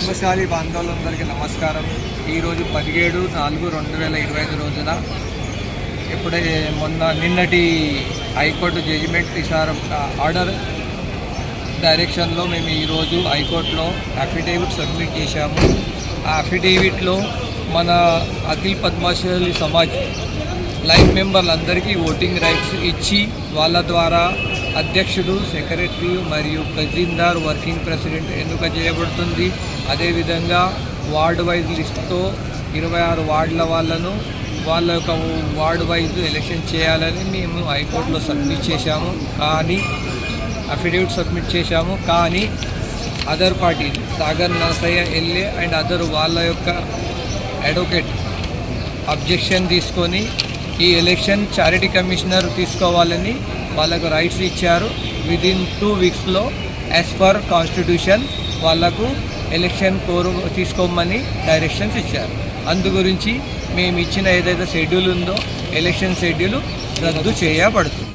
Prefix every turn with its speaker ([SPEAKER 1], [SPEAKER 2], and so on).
[SPEAKER 1] పద్మశాలి బాంధవులందరికీ నమస్కారం. ఈరోజు 17/4/2025 రోజున నిన్నటి హైకోర్టు జడ్జిమెంట్ ఆర్డర్ డైరెక్షన్లో మేము ఈరోజు హైకోర్టులో అఫిడేవిట్ సబ్మిట్ చేశాము. ఆ అఫిడేవిట్లో మన అఖిల్ పద్మశాలి సమాజ్ లైన్ మెంబర్లందరికీ ఓటింగ్ రైట్స్ ఇచ్చి వాళ్ళ ద్వారా అధ్యక్షుడు, సెక్రటరీ మరియు తహసీల్దార్, వర్కింగ్ ప్రెసిడెంట్ ఎన్నిక చేయబడుతుంది. అదేవిధంగా వార్డు వైజ్ లిస్టుతో 26 వార్డుల వాళ్ళ యొక్క వార్డు వైజ్ ఎలక్షన్ చేయాలని మేము హైకోర్టులో సబ్మిట్ చేశాము. కానీ అఫిడేవిట్ సబ్మిట్ చేశాము. కానీ other party Sagar Narasayya LA and other వాళ్ళ యొక్క అడ్వకేట్ అబ్జెక్షన్ తీసుకొని ఈ ఎలక్షన్ చారిటీ కమిషనర్ తీసుకోవాలని వాళ్ళకు రైట్స్ ఇచ్చారు. విదిన్ 2 వీక్స్లో యాజ్ పర్ కాన్స్టిట్యూషన్ వాళ్ళకు ఎలక్షన్ తీసుకోమని డైరెక్షన్స్ ఇచ్చారు. అందు గురించి మేము ఇచ్చిన ఏదైతే షెడ్యూల్ ఉందో ఎలక్షన్ షెడ్యూల్ రద్దు చేయబడుతుంది.